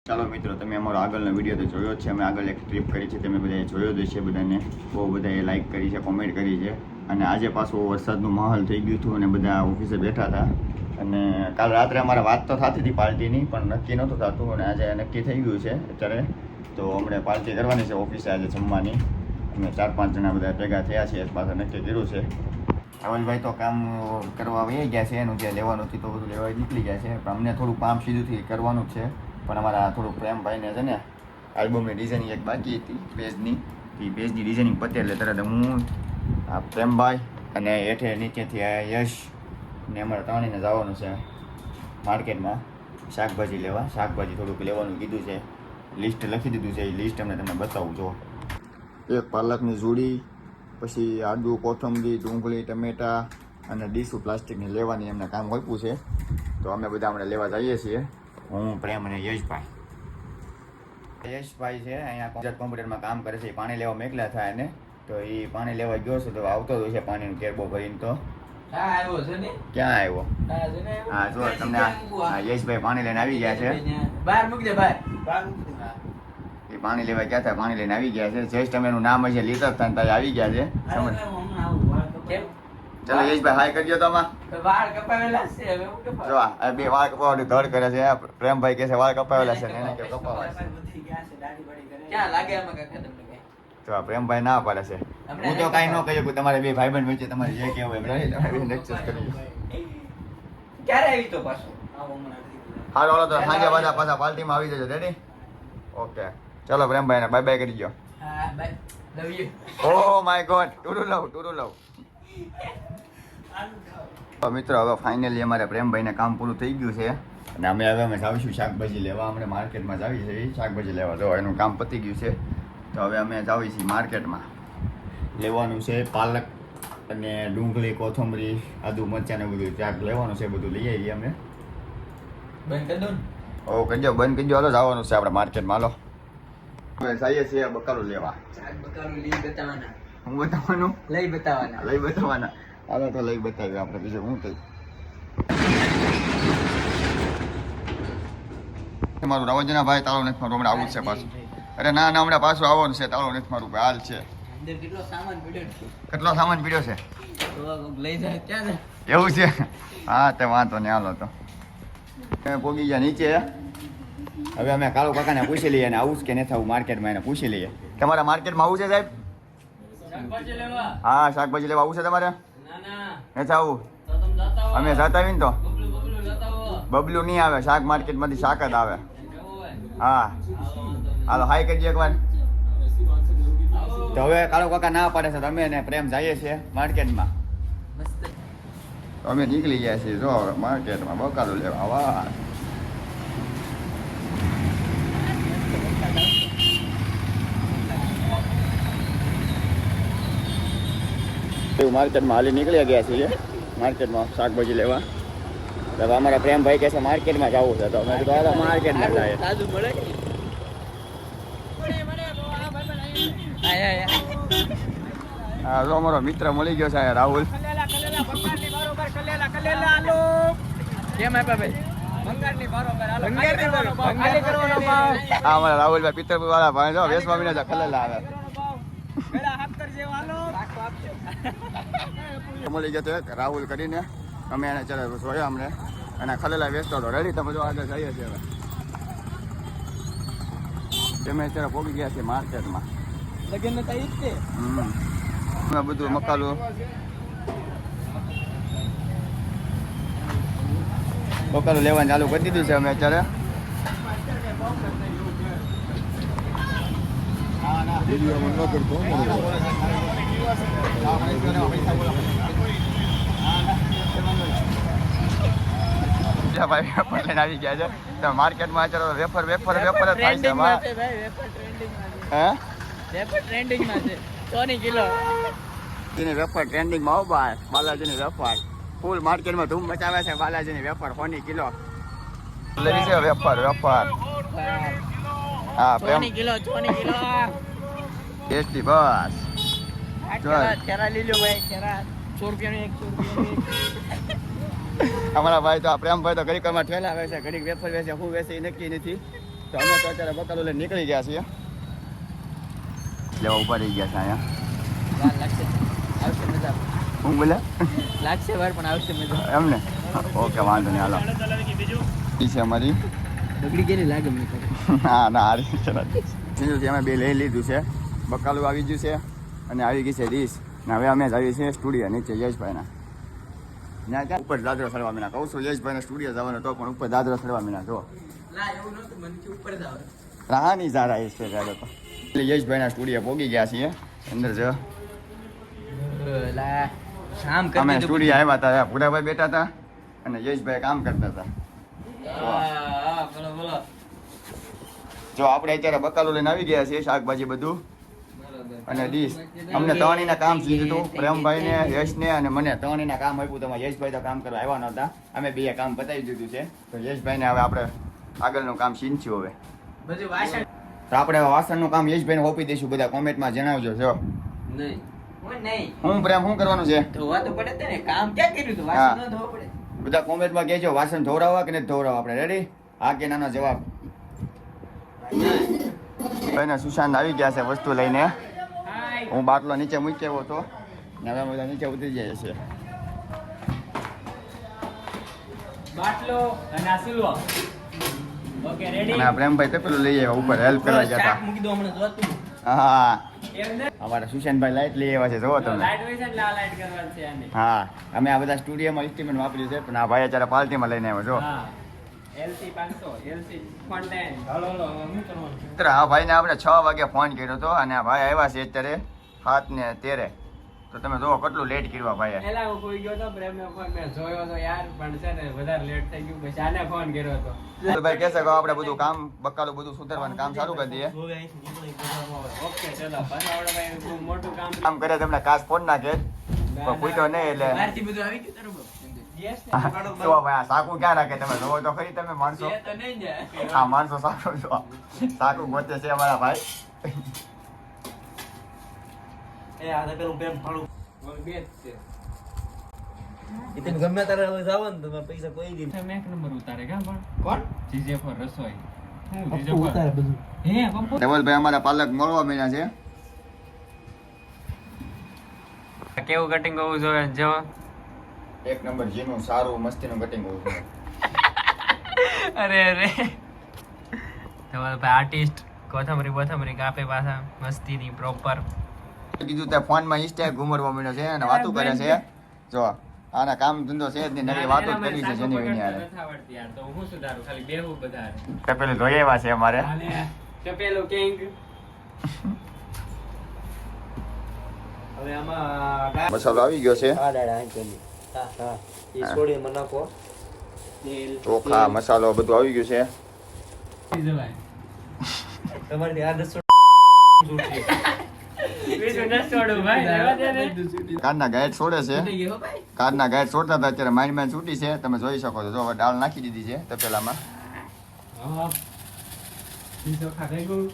ચાલો મિત્રો, તમે અમારો આગળનો વિડીયો તો જોયો જ છે. અમે આગળ એક ટ્રીપ કરી છે, તમે બધાએ જોયો જ છે. બધાને બહુ બધાએ લાઈક કરી છે, કોમેન્ટ કરી છે. અને આજે પાછું વરસાદનું માહોલ થઈ ગયું હતું અને બધા ઓફિસે બેઠા હતા. અને કાલ રાત્રે અમારે વાત તો થતી હતી પાર્ટીની, પણ નક્કી નહોતું થતું. અને આજે નક્કી થઈ ગયું છે અત્યારે. તો અમને પાર્ટી કરવાની છે ઓફિસે આજે જમવાની. અમે 4-5 જણા બધા ભેગા થયા છીએ, પાછળ નક્કી કર્યું છે. રાવલભાઈ તો કામ કરવા વહી ગયા છે, એનું જે લેવાનું હતું તો બધું લેવા નીકળી ગયા છે. પણ અમને થોડું કામ સીધુંથી કરવાનું જ છે. પણ અમારા થોડુંક પ્રેમભાઈને છે ને આલ્બમની ડિઝાઇનિંગ એક બાકી હતી પેજની. એ પેજની ડિઝાઇનિંગ પતે એટલે તરત હું આ પ્રેમભાઈ અને હેઠે નીચેથી યશ ને અમારે ત્રણેયને જવાનું છે માર્કેટમાં શાકભાજી લેવા. શાકભાજી થોડુંક લેવાનું કીધું છે, લિસ્ટ લખી દીધું છે. એ લિસ્ટ અમને તમને બતાવું જો. એક પાલકની જોડી, પછી આદુ, કોથમરી, ડુંગળી, ટમેટા અને ડીશું પ્લાસ્ટિકની લેવાની એમને કામ આપ્યું છે. તો અમે બધા હમણાં લેવા જઈએ છીએ, હું, પ્રેમ અને યશભાઈ. યશભાઈ છે અહીંયા ગુજરાત કોમ્પ્યુટરમાં કામ કરે છે. એ પાણી લેવા મેકલા થાય ને, તો એ પાણી લેવા ગયો છે. તો આવતો જ હોય છે પાણીનું કેરબો ભરીને. તો ક્યાં આવ્યો? હા જો તમને યશભાઈ પાણી લઈને આવી ગયા છે. એ પાણી લેવા ગયા હતા, પાણી લઈને આવી ગયા છે. જસ્ટ અમે એનું નામ હશે લીધા હતા ત્યાં આવી ગયા છે. ચલો યશભાઈ હાય કરજો. તો વાળ કપાવેલા છે. જો આ બે વાળ કપાવવાની ધડ કરે છે. પ્રેમભાઈ કહે છે વાળ કપાવેલા છે, એને કે કપાવવા તો આ પ્રેમભાઈ ના પાડે છે. હું તો કાંઈ ન કહ્યું કે તમારે બે ભાઈબંધ વચ્ચે તમારે જે કહેવું એમ એડજસ્ટ કરી. ક્યારે આવી તો પાછું હાલો હાલો, તો સાંજે બધા પાછા પાર્ટીમાં આવી જજો. રેડી? ઓકે ચલો પ્રેમભાઈ ને બાય બાય કરી દો. હા bye, love you. Oh my god, true love. તો મિત્રો, હવે ફાઇનલી અમારે પ્રેમભાઈને કામ પૂરું થઈ ગયું છે. અને અમે જાવીશું શાકભાજી લેવા. અમને માર્કેટમાં જાવી છે શાકભાજી લેવા. જો એનું કામ પતી ગયું છે. તો હવે અમે જાવી છીએ માર્કેટમાં. લેવાનું છે પાલક અને ડુંગળી, કોથમરી, આદુ, મરચાં ને બધું શાક લેવાનું છે. બધું લઈ આવીએ અમે. બંધ કરી દો ને. ઓ કરજો, બંધ કરજો. હાલો જવાનું છે આપણે માર્કેટમાં. હાલો હવે જઈએ છીએ બકાલું લેવા. બકાલું લઈ બતાવવાના. હું બતાવવાનું? લઈ બતાવવાના. હાલો તો લઈ બતાવીએ આપણે. બીજું હું થઈ તમારું રાવજના ભાઈ તાળો નથી મારું. હમણાં આવું જ છે પાછું. અરે ના ના, હમણાં પાછું આવવાનું છે. તાળો નથી મારું ભાઈ. હાલ છે. અંદર કેટલો સામાન પડ્યો છે. કેટલો સામાન પીડ્યો છે? તો લઈ જાય ક્યાં છે? એવું છે? હા તે વાંધો નહીં. હાલો તો પોગી ગયા નીચે. હવે અમે કાળુ કાકાને પૂછી લઈએ અને આવું જ કે નથી આવું માર્કેટમાં, એને પૂછી લઈએ. તમારા માર્કેટમાં આવું છે સાહેબ? હા શાકભાજી લેવા આવું છે તમારે? નથી આવું? અમે જતા આવીને તો બબલું નહીં આવે. શાક માર્કેટમાંથી શાક જ આવે. હા હાલો હાય કરજો એકવાર. તો હવે કાળુ કાકા ના પાડે છે. તમે ને પ્રેમ જઈએ છીએ માર્કેટમાં. અમે નીકળી ગયા છીએ જો માર્કેટમાં બકાલું લેવા. વાહ માર્કેટમાં હાલી નીકળી ગયા છીએ માર્કેટમાં શાકભાજી લેવા. હવે અમારા પ્રેમભાઈ કહે છે માર્કેટમાં જવું છે. તો મેં કીધું માર્કેટમાં જાય. હા જો અમારો મિત્ર મળી ગયો છે રાહુલ. હા અમારા રાહુલભાઈ પિત્તરપુર વાળા ભાઈ જો વેસવા વિના ખલેલા આવે. મળી ગયો તો રાહુલ કરીને અમે એને ચાલે જોયા અમને અને ખલેલા વેચતો હતો. રેડી? તમે જો આગળ જઈએ છીએ. હવે તમે અત્યારે પહોંચી ગયા છીએ માર્કેટમાં. અમે બધું મકાલું લેવાનું ચાલુ કરી દીધું છે અમે અત્યારે. ભાઈ વેફર લઈને આવી ગયા છે. તો માર્કેટમાં અત્યારે વેફર જ થાય છે. વેફર ટ્રેન્ડિંગમાં આવો ભાઈ. બાલાજીની વેફર ફૂલ માર્કેટમાં ધૂમ મચાવે છે. બાલાજીની વેફર 100 કિલો લઈ છે. વેફર હા 100 કિલો ટેસ્ટી. બસ અમારા ભાઈ તો આ પ્રેમભાઈ તો ઘડીક ઠેલા વેચે, ઘડીક વેફર વેચે. શું વેચે એ નક્કી નથી. તો અમે તો અત્યારે બકાલું લઈને નીકળી ગયા છીએ લેવા ઉભા રહી ગયા છે અહીંયા વાર લાગશે આવશે મજા હું બોલે લાગશે વાર પણ આવશે મજા એમ ને ઓકે વાંધો નહીં હાલો એ છે અમારી બગડી ગયેલી લાગે મને ના ના હારી છે અમે બે લઈ લીધું છે બકાલું આવી ગયું છે અને આવી ગઈ છે ડીશ ને હવે અમે જ આવી છે સ્ટુડિયો નીચે યશભાઈના ત્યાં ઉપર દાદરો ચડવા મીના કહું છું યશભાઈના સ્ટુડિયો જવાનો તો પણ ઉપર દાદરો ચડવા મીના જો લા એવું નતું મને કે ઉપર જાવ રાહાની જારા એ છે ગાડો તો એટલે યશભાઈના સ્ટુડિયો પહોંચી ગયા છીએ અંદર જો લા શામ કરી અમે દીધું સ્ટુડિયો આવ્યા હતા ભૂરાભાઈ બેઠા હતા અને યશભાઈ કામ કરતા હતા બોલો બોલો જો આપણે અત્યારે બકાલું લઈને આવી ગયા છીએ શાકભાજી બધું બરોબર અને ડીશ અમને ત્રણેયના કામ સીધું હતું પ્રેમભાઈને યશને અને મને ત્રણેયના કામ આપ્યું તમારે યશભાઈ તો કામ કરવા આવ્યા નહોતા અમે બે કામ બતાવી દીધું છે તો યશભાઈને હવે આપણે આગળનું કામ શીખશું હવે બધું વાસણ તો આપણે વાસણનું કામ યશભાઈને સોંપી દઈશું બધા કોમેન્ટમાં જણાવજો જો નહીં નહીં હું પ્રેમ શું કરવાનું છે ધોવા તો પડે ને કામ ક્યાં કર્યું તું વાસણ ન ધોવા પડે બધા કોમેન્ટમાં કહેજો વાસણ ધોવડાવવા કે નથી ધોવડાવવા આપણે રેડી હા કે નાનો જવાબ ભાઈને સુશાંત આવી ગયા છે વસ્તુ લઈને હું બાટલો નીચે મૂકી આવ્યો હતો ને હવે બધા નીચે ઉતરી જાય છે બાટલો અને આ સિલ્વર ઓકે રેડી અને આ પ્રેમભાઈ તો પેલું લઈ આવ્યા ઉપર હેલ્પ કરવા ગયા શાક હતા મૂકી દો હમણાં જોતું હા એમને અમારા સુશાંતભાઈ લાઈટ લઈ આવ્યા છે જોવો તમે લાઈટ હોય છે એટલે આ લાઈટ કરવાની છે આની હા અમે આ બધા સ્ટુડિયોમાં ઇન્સ્ટ્રુમેન્ટ વાપર્યું છે પણ આ ભાઈ અત્યારે પાર્ટીમાં લઈને આવ્યો જો હા એલસી 500 એલસી ફોન્ટેન હાલો હું કરવાનું છે મિત્ર આ ભાઈને આપણે 6 વાગે ફોન કર્યો હતો અને આ ભાઈ આવ્યા છે અત્યારે 7:13 તો તમે જોવો કેટલું લેટ કર્યું આ ભાઈએ એલા હું કોઈ ગયો તો પ્રેમનો ફોન મેં જોયો તો યાર પણ છે ને વધારે લેટ થઈ ગયું પછી આને ફોન કર્યો હતો તો ભાઈ કહેશે કે આપણે બધું કામ બકાલું બધું સુધારવાનું કામ ચાલુ કરી દઈએ ઓકે ચલો પાછા ભાઈ બહુ મોટું કામ કરે તમને કાચ ફોન નાખે પણ પૂછ્યો નહીં એટલે બહારથી બધું આવી ગયું તારું બાપ યસ તો ભાઈ આ સાકું ક્યાં રાખે તમે જોવો તો ખરી તમે માણસો એ તો નહીં જાય હા માણસો સાકું જો સાકું ગોતે છે અમારા ભાઈ એ આ તો પેલું પ્રેમ ફાળું બે જ છે ઇતન ગમે તારે હવે જાવ ને તમારે પૈસા કોઈ દી તમે એક નંબર ઉતારે કા પણ કોણ જીજે ફોર રસોઈ હું જીજે પપ્પુ ફોર ઉતારે બધું હે પપ્પુ ધવલભાઈ અમારા પાલક મળવા મળ્યા છે કેવું કટિંગ હોવું જોઈએ જો એક નંબર જેનું સારું મસ્તીનું કટિંગ હોવું જોઈએ અરે તમારો ભાઈ આર્ટિસ્ટ કોથમરી કાપે પાછા મસ્તીની પ્રોપર કીધું ત્યાં ફોનમાં ઇન્સ્ટા ઘુમરવા મળ્યો છે અને વાતો કરે છે જો આના કામ ધંધો છે જ નહીં નવી વાતો જ કરી છે જેની વિની હારે તો હું સુધારું ખાલી બેહું બધા પેલું ધોઈ આવ્યા છે અમારે અને ચપેલું કિંગ હવે આમાં મસાલો આવી ગયો છે હા દાડા આંચલી હા હા એ છોડી મને નાખો તેલ ચોખા મસાલો બધું આવી ગયું છે જવાય તમારી આ 10 બીજું ન છોડું ભાઈ રહેવા દે ને કારના ગાયટ છોડે છે ગયો ભાઈ કારના ગાયટ છોડતા હતા અત્યારે માઇન્ડ માઇન્ડ છૂટી છે તમે જોઈ શકો છો જો હવે દાળ નાખી દીધી છે તપેલામાં હા બીજો ખાઈ ગયું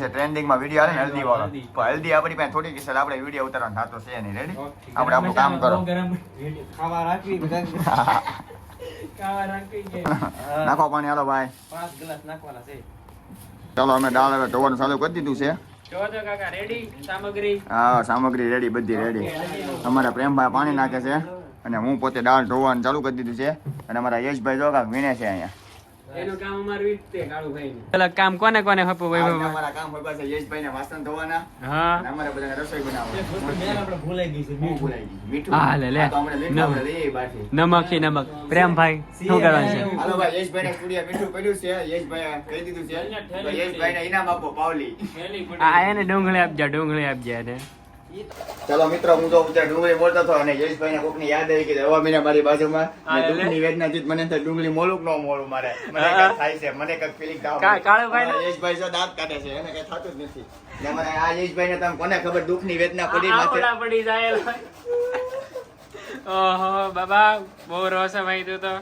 ટ્રેન્ડિંગમાં વિડીયો આવે ને હલ્દી વાળો પણ હલ્દી આપણી પાસે થોડી કિસ્સા આપણે વિડીયો ઉતારવાનો થતો છે નહીં રેડી આપણે આપણું કામ કરો ખાવા રાખવી ખાવા રાખી કે નાખો પાણી હાલો ભાઈ 5 ગ્લાસ નાખવાના છે ચાલો અમે દાળ હવે ધોવાનું ચાલુ કરી દીધું છે જો તો કાકા રેડી સામગ્રી હા સામગ્રી રેડી બધી રેડી અમારા પ્રેમભાઈ પાણી નાખે છે અને હું પોતે દાળ ધોવાનું ચાલુ કરી દીધું છે અને અમારા યશભાઈ જો કાંક વીણે છે અહીંયા એનું કામ અમારું ઈ જ તે કાળુભાઈ પેલા કામ કોને કોને હપુ ભાઈ આજે અમારા કામ હોય પાસે યશભાઈને વાસણ ધોવાના હા અને અમારે બધાને રસોઈ બનાવવાની મેલ આપણે ભૂલાઈ ગઈ છે હું ભૂલાઈ ગઈ. મીઠું હા, લે, લે. આ તો હમણાં મીઠું આપણે લઈએ બહારથી. નમક પ્રેમભાઈ શું કરવાનું છે હાલો ભાઈ યશભાઈને સ્ટુડિયો મીઠું પડ્યું છે યશભાઈ કહી દીધું છે તો યશભાઈને ઇનામ આપો પાવલી આ એને ડુંગળી આપજા એને ચાલો મિત્રો હું તો ત્યાં ડુંગળી બોલતો હતો અને યશભાઈને કોકની યાદ આવી કે હવા મહિના મારી બાજુમાં હા, લે. ડુંગળી વેદના જીત મને તો ડુંગળી મોલું કે ન મોલું મારે મને કાંઈક થાય છે મને કાંઈક feeling થવા માંડી. કાળુભાઈ ને? યશભાઈ જો દાંત કાઢે છે એને કઈ થતું જ નથી એટલે મને આ યશભાઈને તમે કોને ખબર દુઃખની વેદના પડી માથે પડી જાય ઓહો બાબા બહુ રોશે ભાઈ તું તો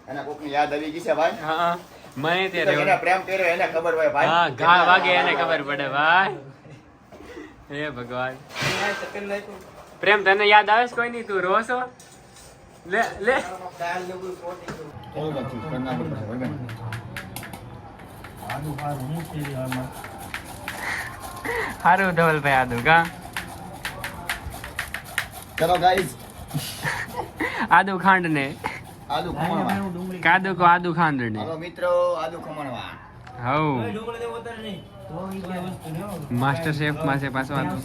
એને કોકની યાદ આવી ગઈ છે ભાઈ હા મને તે તો એને પ્રેમ કર્યો એને ખબર હોય ભાઈ હા ઘા વાગે એને ખબર પડે ભાઈ હે ભગવાન પ્રેમ તને યાદ આવે છે કોઈ નહીં તું રોશો લે લે આદુ ફાર હું છે આમાં સારું ધવલભાઈ આદુ કા ચલો ગાઈસ આદુ ખાંડ ને આદુ ખમણવા ડુંગળી કાદુ કો આદુ ખાંડ ને હાલો મિત્રો આદુ ખમણવા હવ ડુંગળી દેવો તારે નહીં તો ઈ કે વસ્તુ ને માસ્ટર શેફ માં છે પાછો આદુ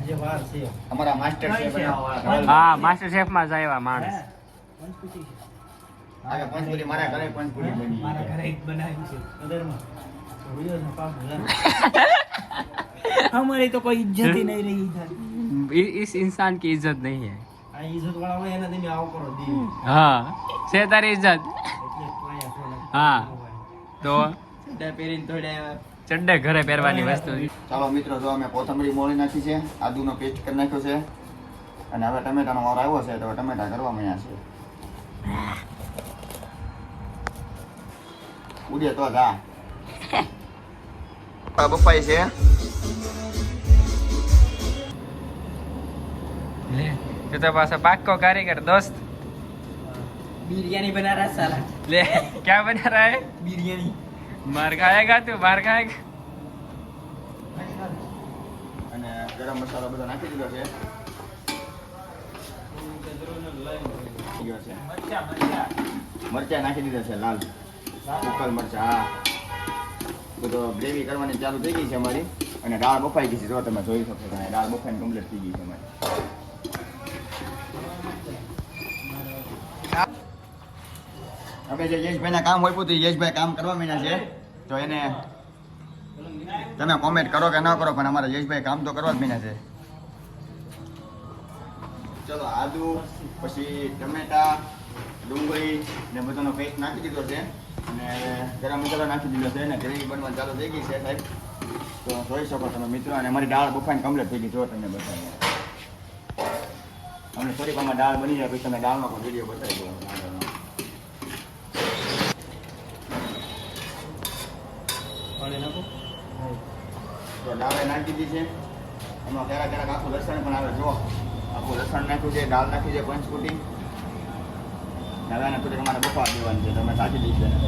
જે વાર છે અમારા માસ્ટર છે બનાવવાવાળા હા માસ્ટર શેફ માં જાય માણસ પંચકુટી આગળ પંચપુરી મારા ઘરે પંચપુરી બની મારા ઘરે એક બનાવ્યું છે નગરમાં તો વિડિયો નો પાપ हमारी तो कोई इज्जत ही नहीं रही इधर इस इंसान की इज्जत नहीं है આ ઇજ્જત વાળા હોય એના તમે આવો કરો દી हाँ છે તારી ઇજ્જત એટલે પાયા સોના હા તો ચડ્ડા પહેરીને થોડા ચડ્ડે ઘરે પહેરવાની વસ્તુ ચાલો મિત્રો જો અમે કોથમરી મોળી નાખી છે આદુનો પેસ્ટ કરી નાખ્યો છે અને હવે ટમેટાનો વારો આવ્યો છે તો ટમેટા કરવા માંડ્યા છે ઉડે તો જા આ બફાઈ છે ले तो तो पास पाक को कारीगर दोस्त बिरयानी बना रहा साला ले क्या बना रहा है बिरयानी मार खाएगा तू मार खाएगा અને ગરમ મસાલો બધો નાખી દીધો છે મરચા નાખી દીધા છે લાલ ઉકલ મરચા હા બધો ગ્રેવી કરવાની ચાલુ થઈ ગઈ છે અમારી અને દાળ બફાઈ ગઈ છે જો તમે જોઈ શકો છો દાળ બફાઈને કમ્પ્લીટ થઈ ગઈ છે અમારી હવે જે યશભાઈના કામ હોય પૂરતું યશભાઈ કામ કરવા માંડ્યા છે તો એને તમે કોમેન્ટ કરો કે ન કરો પણ અમારા યશભાઈ કામ તો કરવા જ માંડ્યા છે ચલો આદુ પછી ટમેટા ડુંગળી ને બધાનો પેસ્ટ નાખી દીધો છે અને ગરમ મસાલો નાખી દીધો છે અને ગ્રેવી બનવા ચાલુ થઈ ગઈ છે સાહેબ તો જોઈ શકો તમે મિત્રો અને અમારી દાળ બફાઈને કમ્પ્લીટ થઈ ગઈ જો તમને બતાવી અમને થોડીક આમાં દાળ બની જાય પછી તમે દાળનો પણ વિડીયો બતાવી દો પાણી નાખો તો દાળ નાખી દીધી છે એમાં ક્યારેક ક્યારેક આખું લસણ પણ આવે જો આખું લસણ નાખ્યું છે દાળ નાખી છે પંચકુટી હવે આને થોડીક અમારે બફાવા દેવાની છે તમે ઢાંકી દઈશું એને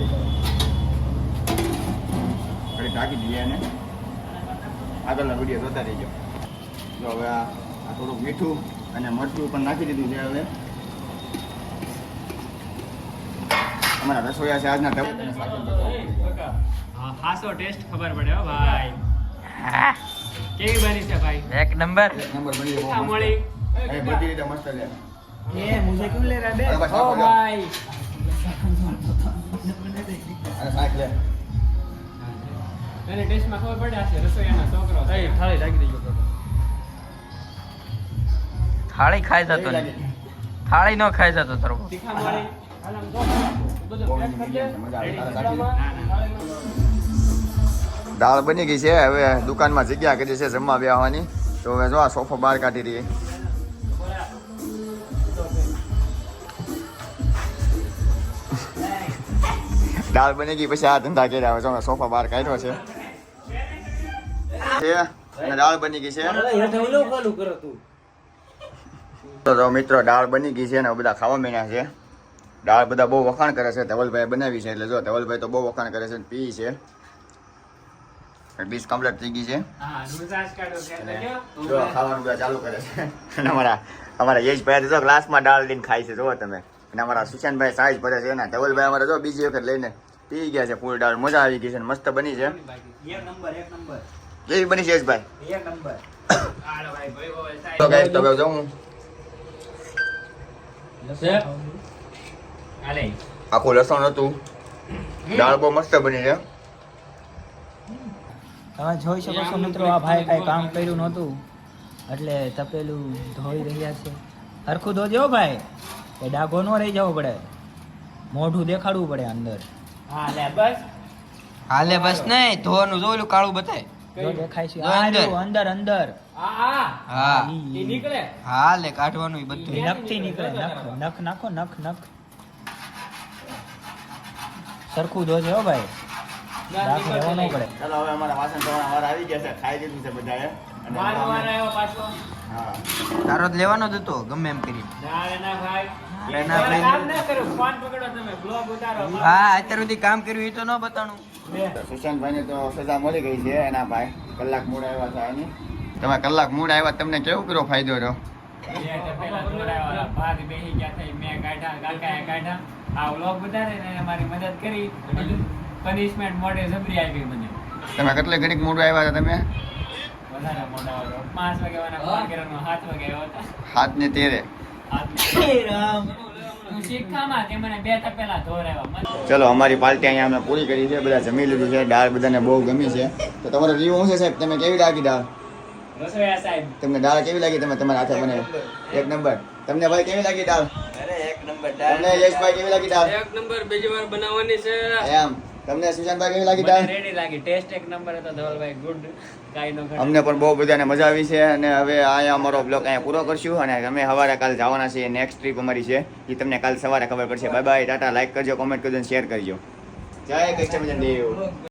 ઘડી ઢાંકી દઈએ અને આગળના વિડીયો જોતા રહીજો જો હવે આ થોડુંક મીઠું અને મરચું પણ નાખી દીધું છે હવે અમારા રસોઈયા છે આજના हाँ खासो टेस्ट खबर पड़े हो भाई केवी बनी से भाई एक नंबर નંબર બની જાય क्या मोड़ी બધી રીતે મસ્ત છે ये मुझे क्यों ले रहा है અરે બસ ओ નાખો લ્યો. भाई અરે શાક લે मैंने टेस्ट में खबर पड़े છે રસોઈયાના છોકરો છે થાળી રાખી દેજો થાળી ખાઈ જતો કેવી ને લાગી? થાળી નો ખાઈ જતો તરવો તીખા મોળી હાલમ તો બધું બહુ પેક કરી દે મજા આવે. રેડી તારે ના દાળ બની ગઈ છે હવે દુકાનમાં જગ્યા કરી છે જમવા બેસવાની તો હવે જો આ સોફો બહાર કાઢી રહી દાળ બની ગઈ પછી આ ધંધા કર્યા હવે જો અમે સોફા બહાર કાઢ્યો છે અને દાળ બની ગઈ છે હેઠે ઓલું ખાલું કરો તું તો મિત્રો દાળ બની ગઈ છે ને બધા ખાવા માંડ્યા છે દાળ બધા બહુ વખાણ કરે છે ધવલભાઈ બનાવી છે એટલે જો ધવલભાઈ તો બહુ વખાણ કરે છે અને પી છે ડીશ કમ્પ્લીટ થઈ ગઈ છે હા નુજાસ કાઢો છે અને એટલે જો ખાવાનું બધા ચાલુ કરે છે અને અમારા યશભાઈ તો ગ્લાસમાં દાળ લઈને ખાય છે જુઓ તમે અને અમારા સુશાંતભાઈ સાઈઝ ભરે છે એના ધવલભાઈ અમારે જો બીજી વખત લઈને પી ગયા છે ફૂલ દાળ મજા આવી ગઈ છે અને મસ્ત બની છે એક નંબર કેવી બની છે યશભાઈ એક નંબર હાલો ભાઈ ભાઈ બોલ તો ગાઈસ તો હવે જાઉં હાલે આખું લસણ હતું દાળ બહુ મસ્ત બની છે તમે જોઈ શકો છો મિત્રો આ ભાઈ કઈ કામ કર્યું નહોતું એટલે તપેલું ધોઈ રહ્યા છે હરખું ધોજો ભાઈ કે ડાઘો ન રહી જવો પડે મોઢું દેખાડવું પડે અંદર હા લે બસ હાલે બસ નહીં ધોવાનું જો ઓલું કાળું બતાય જો દેખાય છે જો આ અંદર. રહ્યું, અંદર અંદર આ આ હા એ નીકળે હાલે કાઢવાનું ઈ બધું નખથી નીકળે નખ નખ નાખો નખ નખ સરખું ધોજો હો ભાઈ ડાઘ રહેવો ન પડે ચાલો હવે અમારા વાસણ ધોવાના વાર આવી ગયા છે ખાઈ લીધું છે બધાએ અને મારો વાર આવ્યો પાછો હા તારો જ લેવાનો જ હતો ગમે એમ કરી ના રે ના ભાઈ એના friend- કામ ના કરો, ફોન પકડો તમે, બ્લોગ ઉતારો. હા અત્યાર સુધી કામ કર્યું એ તો ન બતાણું. સુશાંતભાઈને તો સજા મળી ગઈ છે એના ભાઈ કલાક મૂડ આવ્યા હતા એની તમે કલાક મૂડ આવ્યા તમને કેવું કર્યો ફાયદો રહ્યો જે તે પહેલા દોરાવા ભાગ બેહી ગયા થઈ, મેં કાઢ્યા, કાકાએ કાઢ્યા. આ વ્લોગ ઉતારે ને એને મારી મદદ કરી. પનિશમેન્ટ મોડે જબરી આવી મને. તમે કેટલી ઘડીક મૂડ આવ્યા હતા તમે વધારે મોડા આવ્યો. 5 વાગ્યાના ફોન કર્યાનો 7 વાગે આવ્યો હતા. 7 ને 13 હું શીખવામાં તે મને 2 તપેલા ધોરાવ્યા. ચલો અમારી પાર્ટી અહીંયા અમે પૂરી કરી છે બધા જમી લીધું છે દાળ બધાને બહુ ગમી છે તો તમારો રિવ્યુ શું છે સાહેબ તમે કેવી લાગી દાળ રસોઈયા સાહેબ, તમને દાળ કેવી લાગી તમે તમારા હાથે બને એક નંબર તમને ભાઈ કેવી લાગી દાળ અરે એક નંબર તમને યશભાઈ કેવી લાગી દાળ એક નંબર બીજી વાર બનાવવાની છે. એમ તમને સુશાંતભાઈ કેવી લાગી દાળ રેડી લાગી, ટેસ્ટ એક નંબર હતો ધવલભાઈ, ગુડ. કાઈ નો ઘટે. અમને પણ બહુ બધાને મજા આવી છે અને હવે અહીંયા અમારો બ્લોગ અહીંયા પૂરો કરશું અને અમે સવારે કાલ જવાના છીએ નેક્સ્ટ ટ્રીપ અમારી છે એ તમને કાલ સવારે ખબર પડશે બાય બાય ટાટા લાઈક કરજો કોમેન્ટ કરજો શેર કરજો જય કૃષ્ણ દેવ